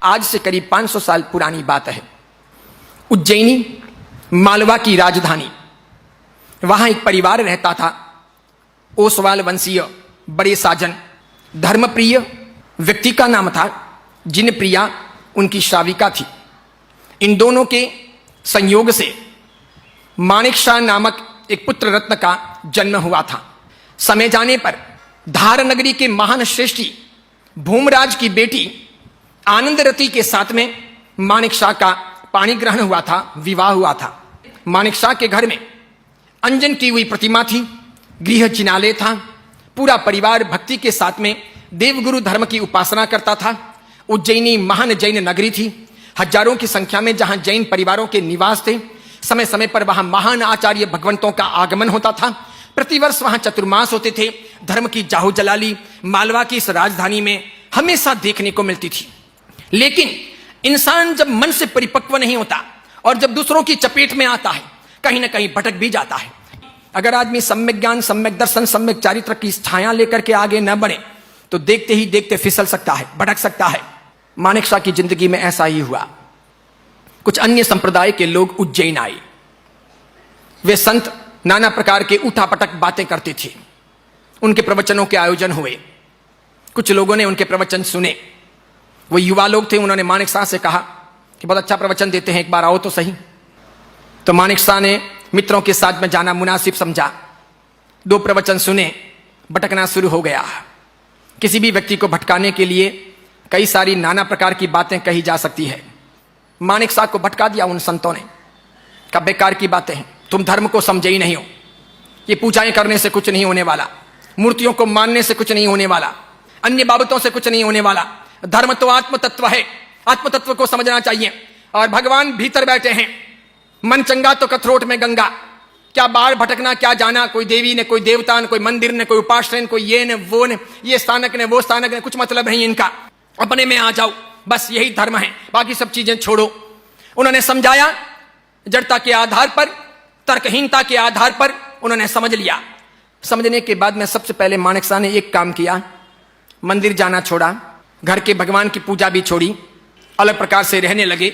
आज से करीब 500 साल पुरानी बात है। उज्जैनी मालवा की राजधानी, वहां एक परिवार रहता था। ओसवाल वंशीय बड़े साजन धर्मप्रिय व्यक्ति का नाम था जिनप्रिया, उनकी श्राविका थी। इन दोनों के संयोग से माणिकशाह नामक एक पुत्र रत्न का जन्म हुआ था। समय जाने पर धार नगरी के महान श्रेष्ठी भूमराज की बेटी आनंदरती के साथ में माणिकशाह का पाणी ग्रहण हुआ था, विवाह हुआ था। माणिकशाह के घर में अंजन की हुई प्रतिमा थी, गृह जिनालय था। पूरा परिवार भक्ति के साथ में देवगुरु धर्म की उपासना करता था। उज्जैनी महान जैन नगरी थी, हजारों की संख्या में जहां जैन परिवारों के निवास थे। समय समय पर वहां महान आचार्य भगवंतों का आगमन होता था। प्रतिवर्ष वहां चतुर्मास होते थे। धर्म की जाहू जलाली मालवा की इस राजधानी में हमेशा देखने को मिलती थी। लेकिन इंसान जब मन से परिपक्व नहीं होता और जब दूसरों की चपेट में आता है, कहीं ना कहीं भटक भी जाता है। अगर आदमी सम्यक ज्ञान, सम्यक दर्शन, सम्यक चारित्र की छाया लेकर के आगे न बढ़े तो देखते ही देखते फिसल सकता है, भटक सकता है। माणिकशाह की जिंदगी में ऐसा ही हुआ। कुछ अन्य संप्रदाय के लोग उज्जैन आए। वे संत नाना प्रकार के उठापटक बातें करते थे। उनके प्रवचनों के आयोजन हुए। कुछ लोगों ने उनके प्रवचन सुने। वो युवा लोग थे। उन्होंने माणिकशाह से कहा कि बहुत अच्छा प्रवचन देते हैं, एक बार आओ तो सही। तो माणिकशाह ने मित्रों के साथ में जाना मुनासिब समझा। 2 प्रवचन सुने, भटकना शुरू हो गया। किसी भी व्यक्ति को भटकाने के लिए कई सारी नाना प्रकार की बातें कही जा सकती है। माणिकशाह को भटका दिया उन संतों ने। कहा बेकार की बातें हैं, तुम धर्म को समझे ही नहीं हो। ये पूजाएं करने से कुछ नहीं होने वाला, मूर्तियों को मानने से कुछ नहीं होने वाला, अन्य बाबतों से कुछ नहीं होने वाला। धर्म तो आत्म तत्व है, आत्म तत्व को समझना चाहिए। और भगवान भीतर बैठे हैं। मन चंगा तो कथरोट में गंगा। क्या बाहर भटकना, क्या जाना, कोई देवी ने, कोई देवता ने, कोई मंदिर ने, कोई उपाश्रय ने, कोई ये ने वो ने, ये स्थानक ने वो स्थानक ने, कुछ मतलब नहीं इनका। अपने में आ जाओ, बस यही धर्म है, बाकी सब चीजें छोड़ो। उन्होंने समझाया, जड़ता के आधार पर, तर्कहीनता के आधार पर उन्होंने समझ लिया। समझने के बाद में सबसे पहले माणिकशाह ने एक काम किया, मंदिर जाना छोड़ा, घर के भगवान की पूजा भी छोड़ी, अलग प्रकार से रहने लगे।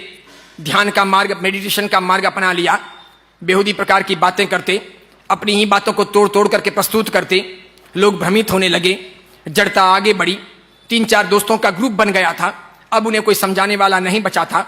ध्यान का मार्ग, मेडिटेशन का मार्ग अपना लिया। बेहूदी प्रकार की बातें करते, अपनी ही बातों को तोड़ तोड़ करके प्रस्तुत करते। लोग भ्रमित होने लगे। जड़ता आगे बढ़ी। 3-4 दोस्तों का ग्रुप बन गया था। अब उन्हें कोई समझाने वाला नहीं बचा था।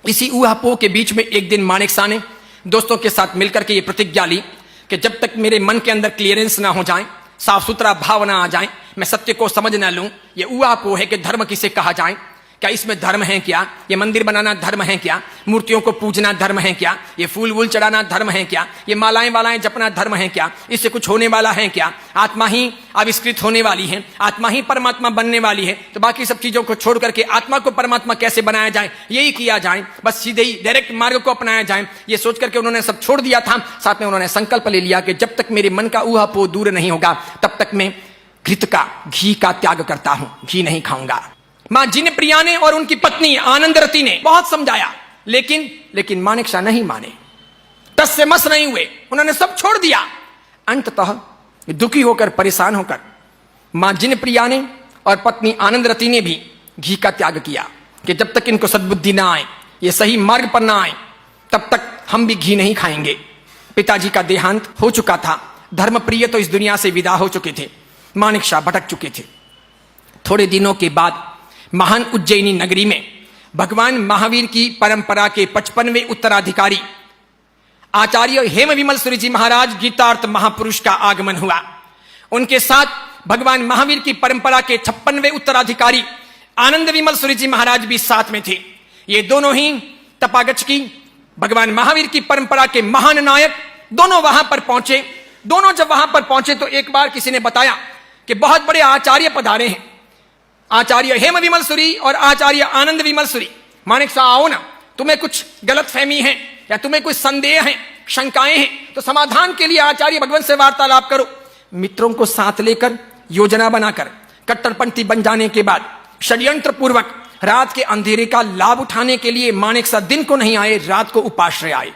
इसी ऊहापोह के बीच में एक दिन माणिकशाह ने दोस्तों के साथ मिलकर के ये प्रतिज्ञा ली कि जब तक मेरे मन के अंदर क्लियरेंस ना हो जाए, साफ सुथरा भाव ना आ जाए, मैं सत्य को समझ ना लूं, ये ऊहापोह है कि धर्म किसे कहा जाए, क्या इसमें धर्म है क्या, ये मंदिर बनाना धर्म है क्या, मूर्तियों को पूजना धर्म है क्या, ये फूल वूल चढ़ाना धर्म है क्या, ये मालाएं वालाएं जपना धर्म है क्या, इससे कुछ होने वाला है क्या, आत्मा ही आविष्कृत होने वाली है, आत्मा ही परमात्मा बनने वाली है, तो बाकी सब चीजों को छोड़ करके आत्मा को परमात्मा कैसे बनाया जाए, यही किया जाए, बस सीधे ही डायरेक्ट मार्ग को अपनाया जाए। ये सोच करके उन्होंने सब छोड़ दिया था। साथ में उन्होंने संकल्प ले लिया कि जब तक मेरे मन का ऊहापोह दूर नहीं होगा तब तक मैं घृत का, घी का त्याग करता हूं, घी नहीं खाऊंगा। मां जिनप्रिया ने और उनकी पत्नी आनंदरती ने बहुत समझाया, लेकिन माणिकशाह नहीं माने, टस से मस नहीं हुए। उन्होंने सब छोड़ दिया। अंततः दुखी होकर, परेशान होकर मां जिनप्रिया ने और पत्नी आनंदरती ने भी घी का त्याग किया कि जब तक इनको सद्बुद्धि ना आए, ये सही मार्ग पर ना आए, तब तक हम भी घी नहीं खाएंगे। पिताजी का देहांत हो चुका था। धर्मप्रिय तो इस दुनिया से विदा हो चुके थे। माणिकशाह भटक चुके थे। थोड़े दिनों के बाद महान उज्जैनी नगरी में भगवान महावीर की परंपरा के 55वें उत्तराधिकारी आचार्य हेमविमल सूरी जी महाराज गीतार्थ महापुरुष का आगमन हुआ। उनके साथ भगवान महावीर की परंपरा के 56वें उत्तराधिकारी आनंद विमल सूरी जी महाराज भी साथ में थे। ये दोनों ही तपागच की भगवान महावीर की परंपरा के महान नायक दोनों वहां पर पहुंचे। दोनों जब वहां पर पहुंचे तो एक बार किसी ने बताया कि बहुत बड़े आचार्य पधारे हैं, आचार्य हेम विमल सूरी और आचार्य आनंद विमल सूरी। माणिकशाह आओ ना, तुम्हें कुछ गलत फहमी है या तुम्हें कुछ संदेह है, शंकाएं हैं, तो समाधान के लिए आचार्य भगवंत से वार्तालाप करो। मित्रों को साथ लेकर योजना बनाकर कट्टरपंथी बन जाने के बाद षड्यंत्र पूर्वक रात के अंधेरे का लाभ उठाने के लिए माणिकशाह दिन को नहीं आए, रात को उपाश्रय आए।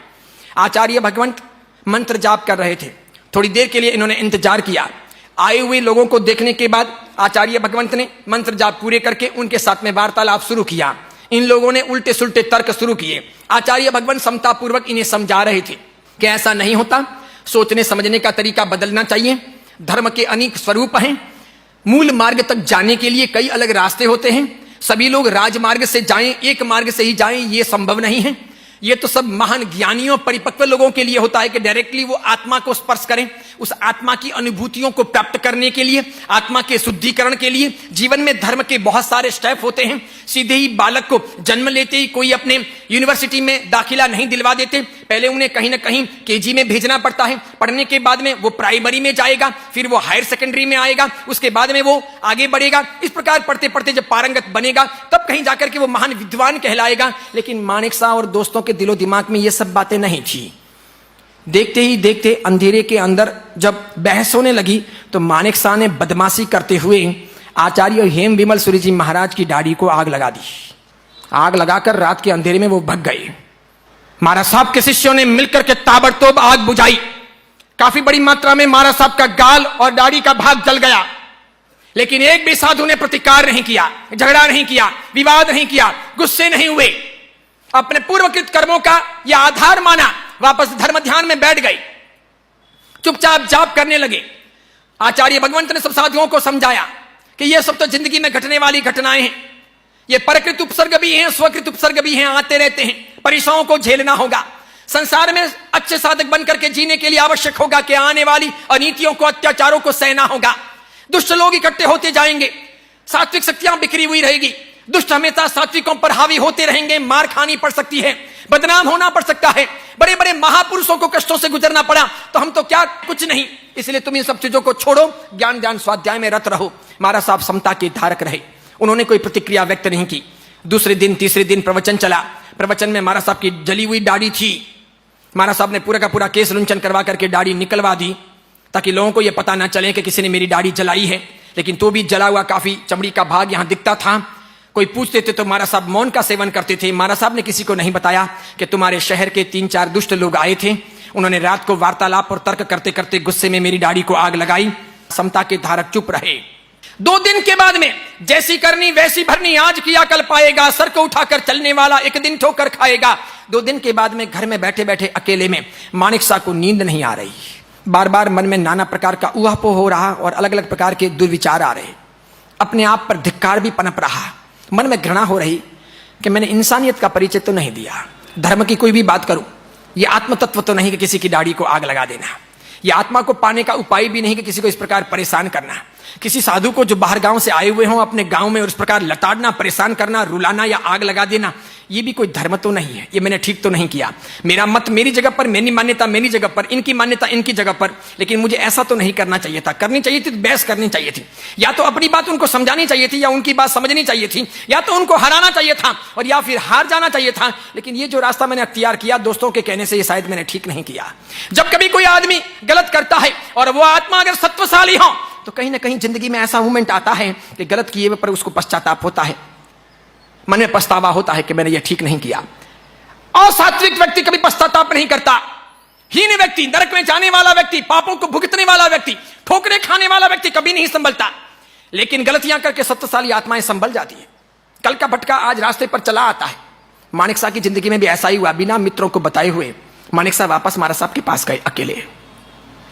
आचार्य भगवंत मंत्र जाप कर रहे थे। थोड़ी देर के लिए इन्होंने इंतजार किया। आए हुए लोगों को देखने के बाद आचार्य भगवंत ने मंत्र जाप पूरे करके उनके साथ में वार्तालाप शुरू किया। इन लोगों ने उल्टे सुल्टे तर्क शुरू किए। आचार्य भगवान समतापूर्वक इन्हें समझा रहे थे कि ऐसा नहीं होता, सोचने समझने का तरीका बदलना चाहिए। धर्म के अनेक स्वरूप हैं, मूल मार्ग तक जाने के लिए कई अलग रास्ते होते हैं। सभी लोग राजमार्ग से जाएं, एक मार्ग से ही जाएं, ये संभव नहीं है। ये तो सब महान ज्ञानियों, परिपक्व लोगों के लिए होता है कि डायरेक्टली वो आत्मा को स्पर्श करें, उस आत्मा की अनुभूतियों को प्राप्त करने के लिए, आत्मा के शुद्धिकरण के लिए। जीवन में धर्म के बहुत सारे स्टेप होते हैं। सीधे ही बालक को जन्म लेते ही कोई अपने यूनिवर्सिटी में दाखिला नहीं दिलवा देते, पहले उन्हें कहीं ना कहीं केजी में भेजना पड़ता है। पढ़ने के बाद में वो प्राइमरी में जाएगा, फिर वो हायर सेकेंडरी में आएगा, उसके बाद में वो आगे बढ़ेगा। इस प्रकार पढ़ते पढ़ते जब पारंगत बनेगा तब कहीं जाकर के वो महान विद्वान कहलाएगा। लेकिन मानेकशॉ और दोस्तों के दिलो दिमाग में ये सब बातें नहीं थी। देखते ही देखते अंधेरे के अंदर जब बहस होने लगी तो मानेकशॉ ने बदमाशी करते हुए आचार्य हेम विमल सूरी जी महाराज की दाढ़ी को आग लगा दी। आग लगाकर रात के अंधेरे में वो भग गए। महाराज साहब के शिष्यों ने मिलकर के ताबड़तोड़ आग बुझाई। काफी बड़ी मात्रा में महाराज साहब का गाल और दाढ़ी का भाग जल गया, लेकिन एक भी साधु ने प्रतिकार नहीं किया, झगड़ा नहीं किया, विवाद नहीं किया, गुस्से नहीं हुए। अपने पूर्वकृत कर्मों का यह आधार माना, वापस धर्म ध्यान में बैठ गए, चुपचाप जाप करने लगे। आचार्य भगवंत ने सब साधुओं को समझाया कि यह सब तो जिंदगी में घटने वाली घटनाएं हैं, ये परकृत उपसर्ग भी हैं, स्वकृत उपसर्ग भी हैं, आते रहते हैं। परेशानियों को झेलना होगा। संसार में अच्छे साधक बनकर के जीने के लिए आवश्यक होगा कि आने वाली अनीतियों को, अत्याचारों को सहना होगा। दुष्ट लोग इकट्ठे होते जाएंगे, सात्विक शक्तियां बिखरी हुई रहेगी। दुष्ट हमेशा सात्विकों पर हावी होते रहेंगे, मार खानी पड़ सकती है, बदनाम होना पड़ सकता है। बड़े बड़े महापुरुषों को कष्टों से गुजरना पड़ा तो हम तो क्या, कुछ नहीं। इसलिए तुम इन सब चीजों को छोड़ो, ज्ञान ध्यान स्वाध्याय में रत रहो। महाराज साहब समता के धारक रहे, उन्होंने कोई प्रतिक्रिया व्यक्त नहीं की। दूसरे दिन तीसरे दिन प्रवचन चला। प्रवचन में महाराज साहब की जली हुई दाढ़ी थी। महाराज साहब ने पूरा का पूरा केस लुंचन करवा करके दाढ़ी निकलवा दी, ताकि लोगों को यह पता ना चले कि किसी ने मेरी दाढ़ी जलाई है। लेकिन तो भी जला हुआ काफी चमड़ी का भाग यहां दिखता था। कोई पूछते थे तो महाराज साहब मौन का सेवन करते थे। महाराज साहब ने किसी को नहीं बताया कि तुम्हारे शहर के 3-4 दुष्ट लोग आए थे, उन्होंने रात को वार्तालाप और तर्क करते करते गुस्से में मेरी दाढ़ी को आग लगाई। समता के धारक चुप रहे। 2 दिन के बाद में जैसी करनी वैसी भरनी, आज किया कल पाएगा, सर को उठाकर चलने वाला एक दिन ठोकर खाएगा। 2 दिन के बाद में घर में बैठे बैठे अकेले में मानेकशॉ को नींद नहीं आ रही। बार बार मन में नाना प्रकार का ऊहापोह हो रहा और अलग अलग प्रकार के दुर्विचार आ रहे। अपने आप पर धिक्कार भी पनप रहा। मन में घृणा हो रही कि मैंने इंसानियत का परिचय तो नहीं दिया। धर्म की कोई भी बात करूं, यह आत्म तत्व तो नहीं कि किसी की दाढ़ी को आग लगा देना। यह आत्मा को पाने का उपाय भी नहीं कि किसी को इस प्रकार परेशान करना। किसी साधु को जो बाहर गांव से आए हुए हों अपने गांव में और इस प्रकार लताड़ना, परेशान करना, रुलाना या आग लगा देना, ये भी कोई धर्म तो नहीं है। ये मैंने ठीक तो नहीं किया। मेरा मत मेरी जगह पर, मेरी मान्यता मेरी जगह पर, इनकी मान्यता इनकी जगह पर। लेकिन मुझे ऐसा तो नहीं करना चाहिए था। करनी चाहिए थी बहस करनी चाहिए थी, या तो अपनी बात उनको समझानी चाहिए थी, या उनकी बात समझनी चाहिए थी, या तो उनको हराना चाहिए था, और या फिर हार जाना चाहिए था। लेकिन ये जो रास्ता मैंने अख्तियार किया दोस्तों के कहने से, ये शायद मैंने ठीक नहीं किया। जब कभी कोई आदमी गलत करता है और वो आत्मा अगर सत्वशाली हो तो कहीं ना कहीं जिंदगी में ऐसा मोमेंट आता है कि गलत किए पर उसको पश्चाताप होता है, मन में पछतावा होता है कि मैंने ये ठीक नहीं किया। और सात्विक व्यक्ति कभी पश्चाताप नहीं करता। हीन व्यक्ति, नरक में जाने वाला व्यक्ति, पापों को भुगतने वाला व्यक्ति, ठोकरे खाने वाला व्यक्ति कभी नहीं संभलता। लेकिन गलतियां करके सत्वशाली आत्माएं संभल जाती है। कल का भटका आज रास्ते पर चला आता है। मानेकशॉ की जिंदगी में भी ऐसा ही हुआ। बिना मित्रों को बताए हुए मानेकशॉ वापस महाराज साहब के पास गए अकेले।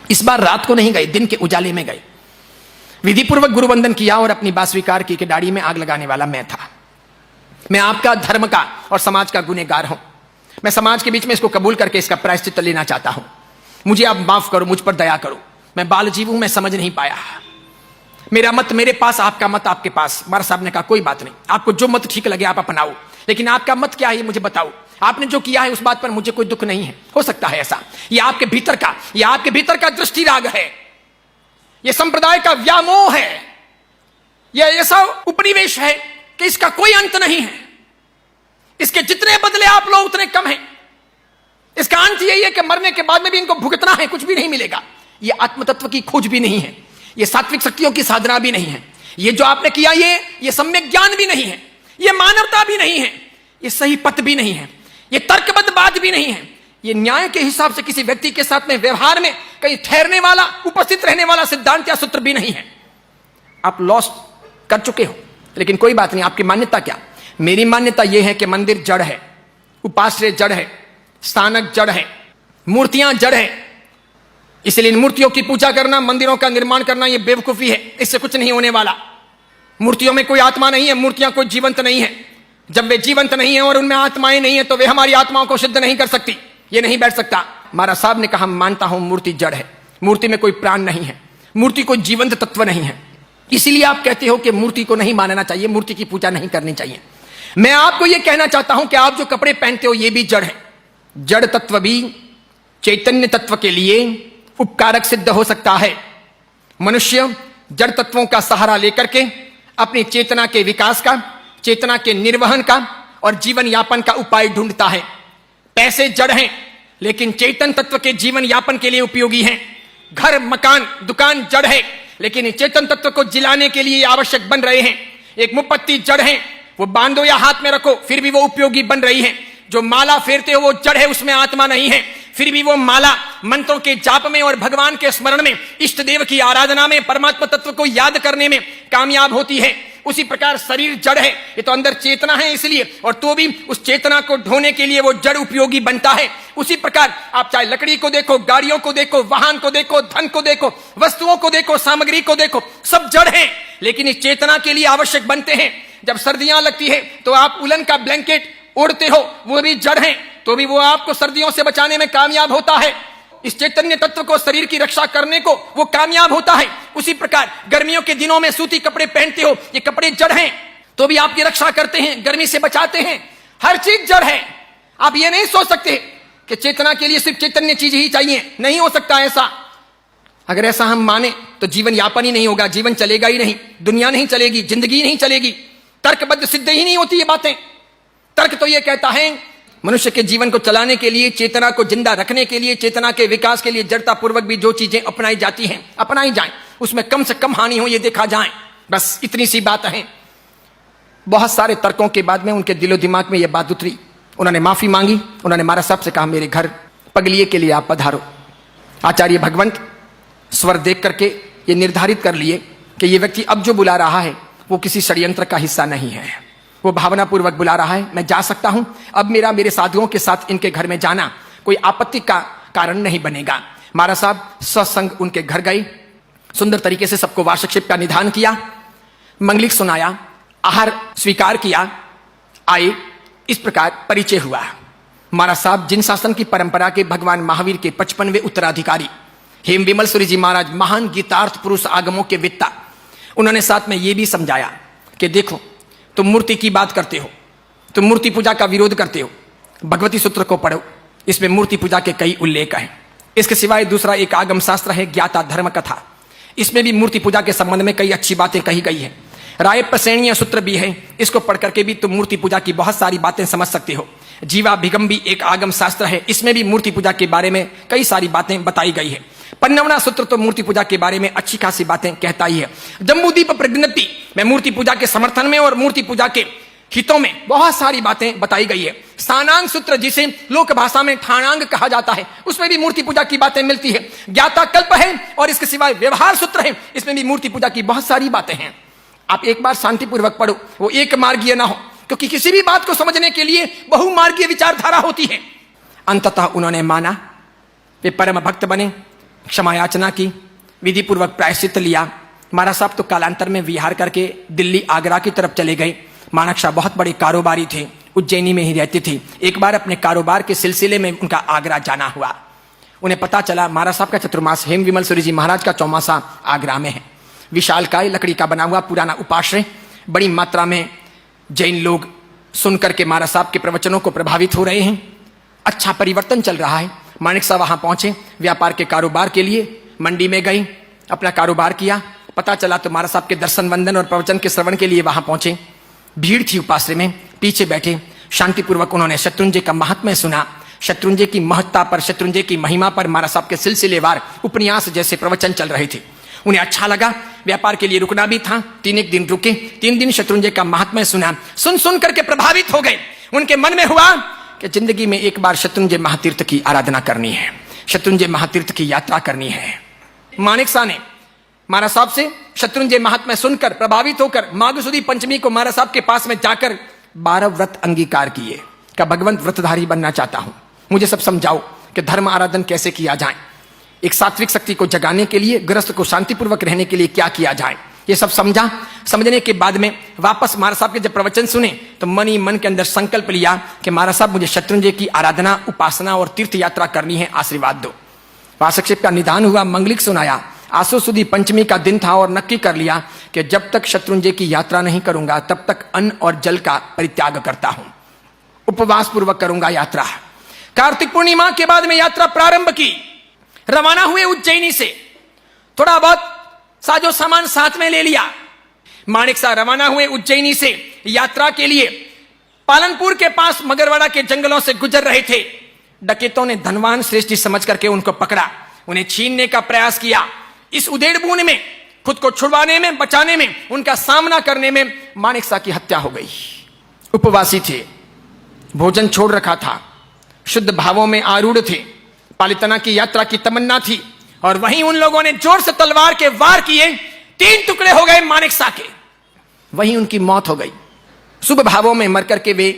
इस बार रात को नहीं गए, दिन के उजाले में गए। विधिपूर्वक गुरुवंदन किया और अपनी बात स्वीकार की कि दाढ़ी में आग लगाने वाला मैं था। मैं आपका, धर्म का और समाज का गुनहगार हूं। मैं समाज के बीच में इसको कबूल करके इसका प्रायश्चित लेना चाहता हूं। मुझे आप माफ करो, मुझ पर दया करो। मैं बाल जीव हूं, मैं समझ नहीं पाया। मेरा मत मेरे पास, आपका मत आपके पास। महाराज साहब ने कहा कोई बात नहीं, आपको जो मत ठीक लगे आप अपनाओ, लेकिन आपका मत क्या है ये मुझे बताओ। आपने जो किया है उस बात पर मुझे कोई दुख नहीं है। हो सकता है ऐसा, ये आपके भीतर का दृष्टि राग है, ये संप्रदाय का व्यामोह है, यह ऐसा उपनिवेश है कि इसका कोई अंत नहीं है। इसके जितने बदले आप लो उतने कम हैं। इसका अंत यही है कि मरने के बाद में भी इनको भुगतना है, कुछ भी नहीं मिलेगा। यह आत्मतत्व की खोज भी नहीं है, यह सात्विक शक्तियों की साधना भी नहीं है, यह जो आपने किया ये सम्यक ज्ञान भी नहीं है, यह मानवता भी नहीं है, यह सही पथ भी नहीं है, यह तर्कबद्ध बात भी नहीं है, यह न्याय के हिसाब से किसी व्यक्ति के साथ में व्यवहार में कहीं ठहरने वाला, उपस्थित रहने वाला सिद्धांत या सूत्र भी नहीं है। आप लॉस्ट कर चुके हो, लेकिन कोई बात नहीं। आपकी मान्यता क्या? मेरी मान्यता यह है कि मंदिर जड़ है, उपाश्रय जड़ है, स्थानक जड़ है, मूर्तियां जड़ है। इसलिए इन मूर्तियों की पूजा करना, मंदिरों का निर्माण करना यह बेवकूफी है, इससे कुछ नहीं होने वाला। मूर्तियों में कोई आत्मा नहीं है, मूर्तियां कोई जीवंत नहीं है। जब वे जीवंत नहीं है और उनमें आत्माएं नहीं है तो वे हमारी आत्माओं को सिद्ध नहीं कर सकती, ये नहीं बैठ सकता। महाराज साहब ने कहा, मानता हूं मूर्ति जड़ है, मूर्ति में कोई प्राण नहीं है, मूर्ति कोई जीवंत तत्व नहीं है, इसीलिए आप कहते हो कि मूर्ति को नहीं मानना चाहिए, मूर्ति की पूजा नहीं करनी चाहिए। मैं आपको यह कहना चाहता हूं कि आप जो कपड़े पहनते हो ये भी जड़ है। जड़ तत्व भी चैतन्य तत्व के लिए उपकारक सिद्ध हो सकता है। मनुष्य जड़ तत्वों का सहारा लेकर के अपनी चेतना के विकास का, चेतना के निर्वहन का और जीवन यापन का उपाय ढूंढता है। पैसे जड़ हैं लेकिन चेतन तत्व के जीवन यापन के लिए उपयोगी हैं। घर, मकान, दुकान जड़ है लेकिन चेतन तत्व को जिलाने के लिए आवश्यक बन रहे हैं। एक मुपत्ती जड़ है, वो बांधो या हाथ में रखो फिर भी वो उपयोगी बन रही है। जो माला फेरते हो वो जड़ है, उसमें आत्मा नहीं है, फिर भी वो माला मंत्रों के जाप में और भगवान के स्मरण में, इष्ट देव की आराधना में, परमात्मा तत्व को याद करने में कामयाब होती है। उसी प्रकार शरीर जड़ है, ये तो अंदर चेतना है इसलिए, और तो भी उस चेतना को ढोने के लिए वो जड़ उपयोगी बनता है। उसी प्रकार आप चाहे लकड़ी को देखो, गाड़ियों को देखो, वाहन को देखो, धन को देखो, वस्तुओं को देखो, सामग्री को देखो, सब जड़ है लेकिन इस चेतना के लिए आवश्यक बनते हैं। जब सर्दियां लगती है तो आप उलन का ब्लैंकेट ओढ़ते हो, वो भी जड़ है, तो भी वो आपको सर्दियों से बचाने में कामयाब होता है। इस चैतन्य तत्व को, शरीर की रक्षा करने को वो कामयाब होता है। उसी प्रकार गर्मियों के दिनों में सूती कपड़े पहनते हो, ये कपड़े जड़ हैं, तो भी आपकी रक्षा करते हैं, गर्मी से बचाते हैं। हर चीज जड़ है। आप ये नहीं सोच सकते कि चेतना के लिए सिर्फ चैतन्य चीज ही चाहिए, नहीं हो सकता ऐसा। अगर ऐसा हम माने तो जीवन यापन ही नहीं होगा, जीवन चलेगा ही नहीं, दुनिया नहीं चलेगी, जिंदगी नहीं चलेगी, तर्कबद्ध सिद्ध ही नहीं होती ये बातें। तर्क तो ये कहता है मनुष्य के जीवन को चलाने के लिए, चेतना को जिंदा रखने के लिए, चेतना के विकास के लिए जड़ता पूर्वक भी जो चीजें अपनाई जाती हैं अपनाई जाएं, उसमें कम से कम हानि हो ये देखा जाए, बस इतनी सी बात है। बहुत सारे तर्कों के बाद में उनके दिलो दिमाग में यह बात उतरी। उन्होंने माफी मांगी, उन्होंने महाराज साहब से कहा, मेरे घर पगलिए के लिए आप पधारो। आचार्य भगवंत स्वर देख करके ये निर्धारित कर लिए कि ये व्यक्ति अब जो बुला रहा है वो किसी षड्यंत्र का हिस्सा नहीं है, वो भावनापूर्वक बुला रहा है, मैं जा सकता हूं। अब मेरे साथियों के साथ इनके घर में जाना कोई आपत्ति का कारण नहीं बनेगा। महाराज साहब सत्संग उनके घर गए, सुंदर तरीके से सबको वार्षिक का निधान किया, मंगलिक सुनाया, आहार स्वीकार किया, आए। इस प्रकार परिचय हुआ। महाराज साहब जिन शासन की परंपरा के भगवान महावीर के 55वें उत्तराधिकारी हेम विमल सूरी जी महाराज, महान गीतार्थ पुरुष आगमों के वित्ता, उन्होंने साथ में यह भी समझाया कि देखो तुम मूर्ति की बात करते हो, तुम मूर्ति पूजा का विरोध करते हो, भगवती सूत्र को पढ़ो, इसमें मूर्ति पूजा के कई उल्लेख हैं। इसके सिवाय दूसरा एक आगम शास्त्र है ज्ञाता धर्म कथा, इसमें भी मूर्ति पूजा के संबंध में कई अच्छी बातें कही गई है। राय प्रसेणीय सूत्र भी है, इसको पढ़ करके भी तुम मूर्ति पूजा की बहुत सारी बातें समझ सकते हो। जीवाभिगम भी एक आगम शास्त्र है, इसमें भी मूर्ति पूजा के बारे में कई सारी बातें बताई गई है। पन्नवना सूत्र तो मूर्ति पूजा के बारे में अच्छी खासी बातें कहता ही है। जम्बूदीप प्रज्ञप्ति में मूर्ति पूजा के समर्थन में और मूर्ति पूजा के हितों में बहुत सारी बातें बताई गई है। स्थानांग सूत्र जिसे लोक भाषा में ठाणांग कहा जाता है, उसमें भी मूर्ति पूजा की बातें मिलती है। ज्ञाता कल्प है और इसके सिवाय व्यवहार सूत्र है, इसमें भी मूर्ति पूजा की बहुत सारी बातें हैं। आप एक बार शांतिपूर्वक पढ़ो, वो एक मार्गीय ना हो, क्योंकि किसी भी बात को समझने के लिए बहुमार्गीय विचारधारा होती है। अंततः उन्होंने माना, वे परम भक्त बने, क्षमा याचना की, विधि पूर्वक प्रायश्चित लिया। महाराज साहब तो कालांतर में विहार करके दिल्ली आगरा की तरफ चले गए। मानक शाह बहुत बड़े कारोबारी थे, उज्जैनी में ही रहते थे। एक बार अपने कारोबार के सिलसिले में उनका आगरा जाना हुआ। उन्हें पता चला महाराज साहब का चतुर्मास हेम विमल सूरी जी महाराज का चौमासा आगरा में है। विशालकाय लकड़ी का बना हुआ पुराना उपाश्रय, बड़ी मात्रा में जैन लोग सुन करके महाराज साहब के प्रवचनों को प्रभावित हो रहे हैं। अच्छा परिवर्तन चल रहा है। मानिक साहब वहां पहुंचे व्यापार के कारोबार के लिए, मंडी में गई, अपना कारोबार किया। पता चला तो महाराज साहब के दर्शन वंदन और प्रवचन के श्रवण के लिए वहां पहुंचे। भीड़ थी उपाश्रय में, पीछे बैठे शांतिपूर्वक उन्होंने शत्रुंजय का महात्म्य सुना। शत्रुंजय की महत्ता पर, शत्रुंजय की महिमा पर महाराज साहब के सिलसिलेवार उपन्यास जैसे प्रवचन चल रहे थे। उन्हें अच्छा लगा, व्यापार के लिए रुकना भी था। 3 दिन रुके, 3 दिन शत्रुंजय का महात्म्य सुना, सुन करके प्रभावित हो गए। उनके मन में हुआ कि जिंदगी में एक बार शत्रुंजय महातीर्थ की आराधना करनी है, शत्रुंजय महातीर्थ की यात्रा करनी है। मानिक शाह ने महाराज साहब से शत्रुंजय महात्म्य सुनकर प्रभावित होकर माघ सुदी पंचमी को महाराज साहब के पास में जाकर 12 व्रत अंगीकार किए। क्या भगवंत व्रतधारी बनना चाहता हूं, मुझे सब समझाओ कि धर्म आराधन कैसे किया जाए, एक सात्विक शक्ति को जगाने के लिए, गृहस्थ को शांतिपूर्वक रहने के लिए क्या किया जाए। ये सब समझा। समझने के बाद में वापस महाराज साहब के जब प्रवचन सुने तो मन ही मन के अंदर संकल्प लिया कि महाराज साहब मुझे शत्रुंजय की आराधना, उपासना और तीर्थ यात्रा करनी है, आशीर्वाद दो। वासक्षेप का निदान हुआ, मंगलिक सुनाया। आसो सुदी पंचमी का दिन था और नक्की कर लिया कि जब तक शत्रुंजय की यात्रा नहीं करूंगा तब तक अन्न और जल का परित्याग करता हूं, उपवास पूर्वक करूंगा यात्रा। कार्तिक पूर्णिमा के बाद में यात्रा प्रारंभ की। रवाना हुए उज्जैनी से, थोड़ा बहुत साजो सामान साथ में ले लिया। माणिक साहब रवाना हुए उज्जैनी से यात्रा के लिए। पालनपुर के पास मगरवाड़ा के जंगलों से गुजर रहे थे। डकैतों ने धनवान श्रेष्ठी समझ करके उनको पकड़ा, उन्हें छीनने का प्रयास किया। इस उधेड़-बुन में, खुद को छुड़वाने में, बचाने में, उनका सामना करने में माणिक साहब की हत्या हो गई। उपवासी थे, भोजन छोड़ रखा था, शुद्ध भावों में आरूढ़ थे, पालितना की यात्रा की तमन्ना थी, और वहीं उन लोगों ने जोर से तलवार के वार किए। 3 टुकड़े हो गए माणिक साहब के, वहीं उनकी मौत हो गई। शुभ भावों में मरकर के वे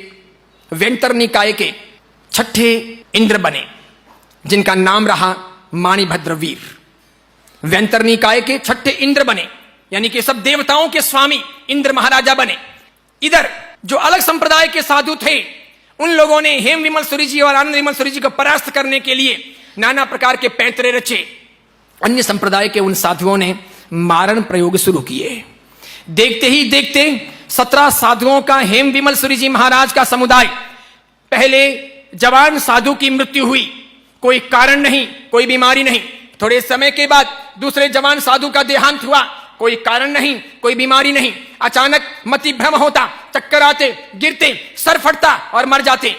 वेंतर निकाय के 6ठे इंद्र बने, जिनका नाम रहा माणिभद्र वीर। वेंतर निकाय के 6ठे इंद्र बने, यानी कि सब देवताओं के स्वामी इंद्र महाराजा बने। इधर जो अलग संप्रदाय के साधु थे, उन लोगों ने हेम विमल सूरी जी और आनंद विमल सूरी जी को परास्त करने के लिए नाना प्रकार के पैंतरे रचे। अन्य संप्रदाय के उन साधुओं ने मारण प्रयोग शुरू किए। देखते ही देखते 17 साधुओं का हेम विमल सूरी जी महाराज का समुदाय, पहले जवान साधु की मृत्यु हुई, कोई कारण नहीं, कोई बीमारी नहीं। थोड़े समय के बाद दूसरे जवान साधु का देहांत हुआ, कोई कारण नहीं, कोई बीमारी नहीं। अचानक मति भ्रम होता, चक्कर आते, गिरते, सर फटता और मर जाते।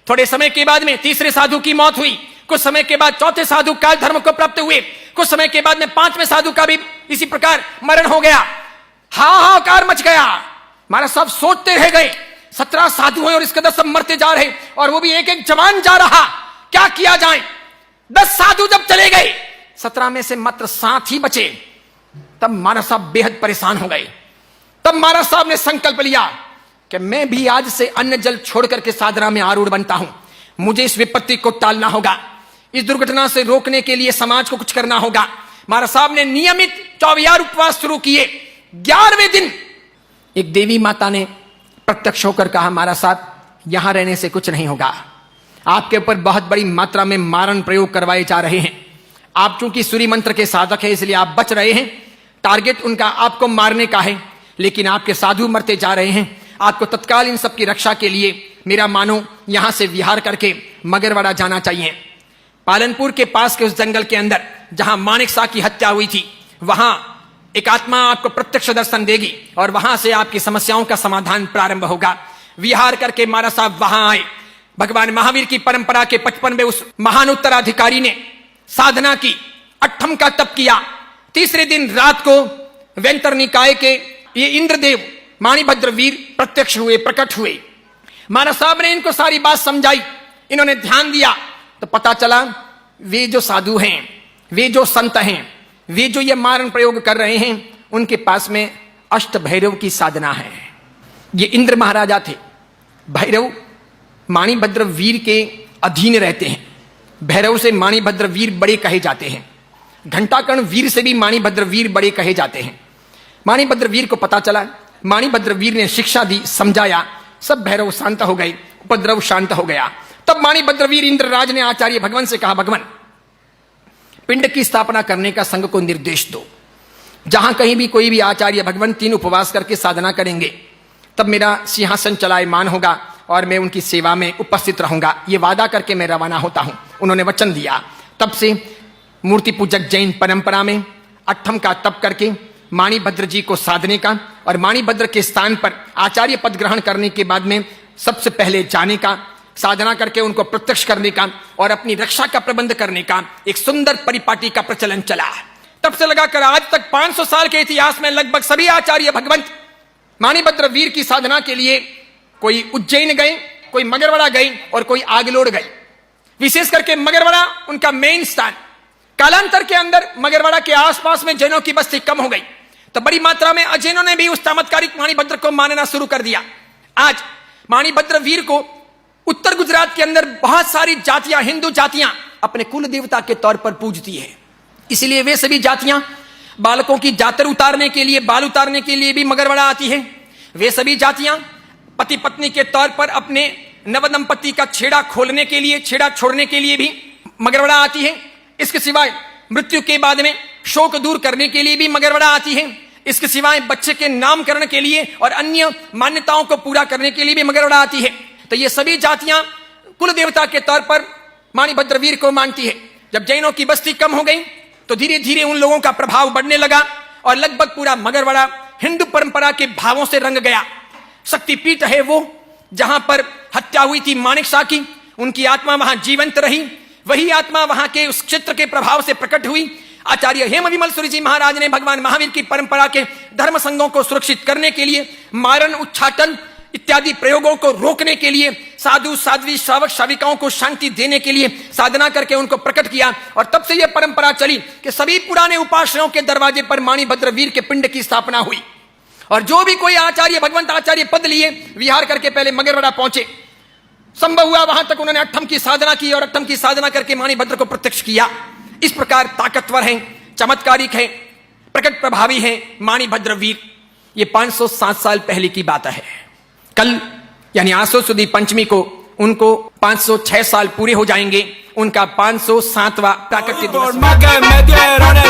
थोड़े समय के बाद में तीसरे साधु की मौत हुई। कुछ समय के बाद चौथे साधु काल धर्म को प्राप्त हुए। कुछ समय के बाद में 5वें साधु का भी इसी प्रकार मरण हो गया। हाहाकार मच गया। महाराज साहब सोचते रह गए, 17 साधु हैं और इसके 10 सब मरते जा रहे, और वो भी एक एक जवान जा रहा, क्या किया जाए। 10 साधु जब चले गए, 17 में से मात्र 7 ही बचे। तब महाराज साहब बेहद परेशान हो गए। तब महाराज साहब ने संकल्प लिया कि मैं भी आज से अन्न जल छोड़ करके साधना में आरूढ़ बनता हूं। मुझे इस विपत्ति को टालना होगा, इस दुर्घटना से रोकने के लिए समाज को कुछ करना होगा। महाराज साहब ने नियमित 24 उपवास शुरू किए। 11वें दिन एक देवी माता ने प्रत्यक्ष होकर कहा, महाराज साहब यहां रहने से कुछ नहीं होगा, आपके ऊपर बहुत बड़ी मात्रा में मारण प्रयोग करवाए जा रहे हैं। आप चूंकि सूर्य मंत्र के साधक है इसलिए आप बच रहे हैं, टारगेट उनका आपको मारने का है, लेकिन आपके साधु मरते जा रहे हैं। आपको तत्काल इन सब की रक्षा के लिए मेरा मानो यहां से विहार करके मगरवाड़ा जाना चाहिए। पालनपुर के पास के उस जंगल के अंदर जहां माणिक साहब की हत्या हुई थी, वहां एक आत्मा आपको प्रत्यक्ष दर्शन देगी और वहां से आपकी समस्याओं का समाधान प्रारंभ होगा। विहार करके महाराज साहब वहां आए। भगवान महावीर की परंपरा के 55वें उस महान उत्तराधिकारी ने साधना की, 8ठम का तप किया। तीसरे दिन रात को वेंतर निकाय के ये इंद्रदेव माणिभद्र वीर प्रत्यक्ष हुए, प्रकट हुए। महाराज साहब ने इनको सारी बात समझाई। इन्होंने ध्यान दिया तो पता चला वे जो साधु हैं, वे जो संत हैं, वे जो ये मारण प्रयोग कर रहे हैं, उनके पास में अष्ट भैरव की साधना है। ये इंद्र महाराजा थे। भैरव माणिभद्र वीर के अधीन रहते हैं। भैरव से माणिभद्र वीर बड़े कहे जाते हैं। घंटाकर्ण वीर से भी माणिभद्र वीर बड़े कहे जाते हैं। माणिभद्र वीर को पता चला, माणिभद्र वीर ने शिक्षा दी, समझाया, सब भैरव शांत हो गए, उपद्रव शांत हो गया। तब माणिभद्र वीर इंद्रराज ने आचार्य भगवान से कहा, भगवान पिंड की स्थापना करने का संघ को निर्देश दो। जहां कहीं भी कोई भी आचार्य भगवान 3 उपवास करके साधना करेंगे तब मेरा सिंहासन चलायमान होगा और मैं उनकी सेवा में उपस्थित रहूंगा। ये वादा करके मैं रवाना होता हूं। उन्होंने वचन दिया। तब से मूर्ति पूजक जैन परंपरा में 8ठम का तप करके माणिभद्र जी को साधने का और माणिभद्र के स्थान पर आचार्य पद ग्रहण करने के बाद में सबसे पहले जाने का, साधना करके उनको प्रत्यक्ष करने का और अपनी रक्षा का प्रबंध करने का एक सुंदर परिपाटी का प्रचलन चला। तब से लगाकर आज तक 500 साल के इतिहास में लगभग सभी आचार्य भगवंत माणिभद्र वीर की साधना के लिए कोई उज्जैन गए, कोई मगरवाड़ा गए और कोई आगलोड़ गए। विशेष करके मगरवाड़ा उनका मेन स्थान। कालांतर के अंदर मगरवाड़ा के आसपास में जैनों की बस्ती कम हो गई, तो बड़ी मात्रा में अजैनों ने भी उस चमत्कारिक माणिभद्र को मानना शुरू कर दिया। आज माणिभद्र वीर को उत्तर गुजरात के अंदर बहुत सारी जातियां, हिंदू जातियां अपने कुल देवता के तौर पर पूजती है। इसलिए वे सभी जातियां बालकों की जातर उतारने के लिए, बाल उतारने के लिए भी मगरवाड़ा आती है। वे सभी जातियां पति पत्नी के तौर पर अपने नवदंपति का छेड़ा खोलने के लिए, छेड़ा छोड़ने के लिए भी मगरवाड़ा आती है। इसके सिवाय मृत्यु के बाद में शोक दूर करने के लिए भी मगरवाड़ा आती है। इसके सिवाय बच्चे के नामकरण के लिए और अन्य मान्यताओं को पूरा करने के लिए भी मगरवाड़ा आती है। तो ये सभी जातियां कुल देवता के तौर पर माणिभद्र वीर को मानती है। जब जैनों की बस्ती कम हो गई तो धीरे धीरे उन लोगों का प्रभाव बढ़ने लगा और लगभग पूरा मगरवाड़ा हिंदू परंपरा के भावों से रंग गया। शक्तिपीठ है वो जहां पर हत्या हुई थी माणिक शाह की, उनकी आत्मा वहां जीवंत रही। वही आत्मा वहां के उस क्षेत्र के प्रभाव से प्रकट हुई। आचार्य हेमविमल सूरी जी महाराज ने भगवान महावीर की परंपरा के धर्म संघों को सुरक्षित करने के लिए, मारण, उच्चाटन इत्यादि प्रयोगों को रोकने के लिए, साधु साध्वी श्रावक श्राविकाओं को शांति देने के लिए साधना करके उनको प्रकट किया। और तब से यह परंपरा चली कि सभी पुराने उपासनाओं के दरवाजे पर माणिभद्र वीर के पिंड की स्थापना हुई। और जो भी कोई आचार्य, भगवंत आचार्य पद लिए विहार करके पहले मगरवाड़ा पहुंचे, संभव हुआ वहां तक उन्होंने अट्ठम की साधना की और अट्ठम की साधना करके माणिभद्र को प्रत्यक्ष किया। इस प्रकार ताकतवर हैं, चमत्कारिक हैं, प्रकट प्रभावी हैं माणिभद्र वीर। ये 507 साल पहले की बात है। कल यानी आसो सुदी पंचमी को उनको 506 साल पूरे हो जाएंगे। उनका 507वां प्राकट्य दिवस।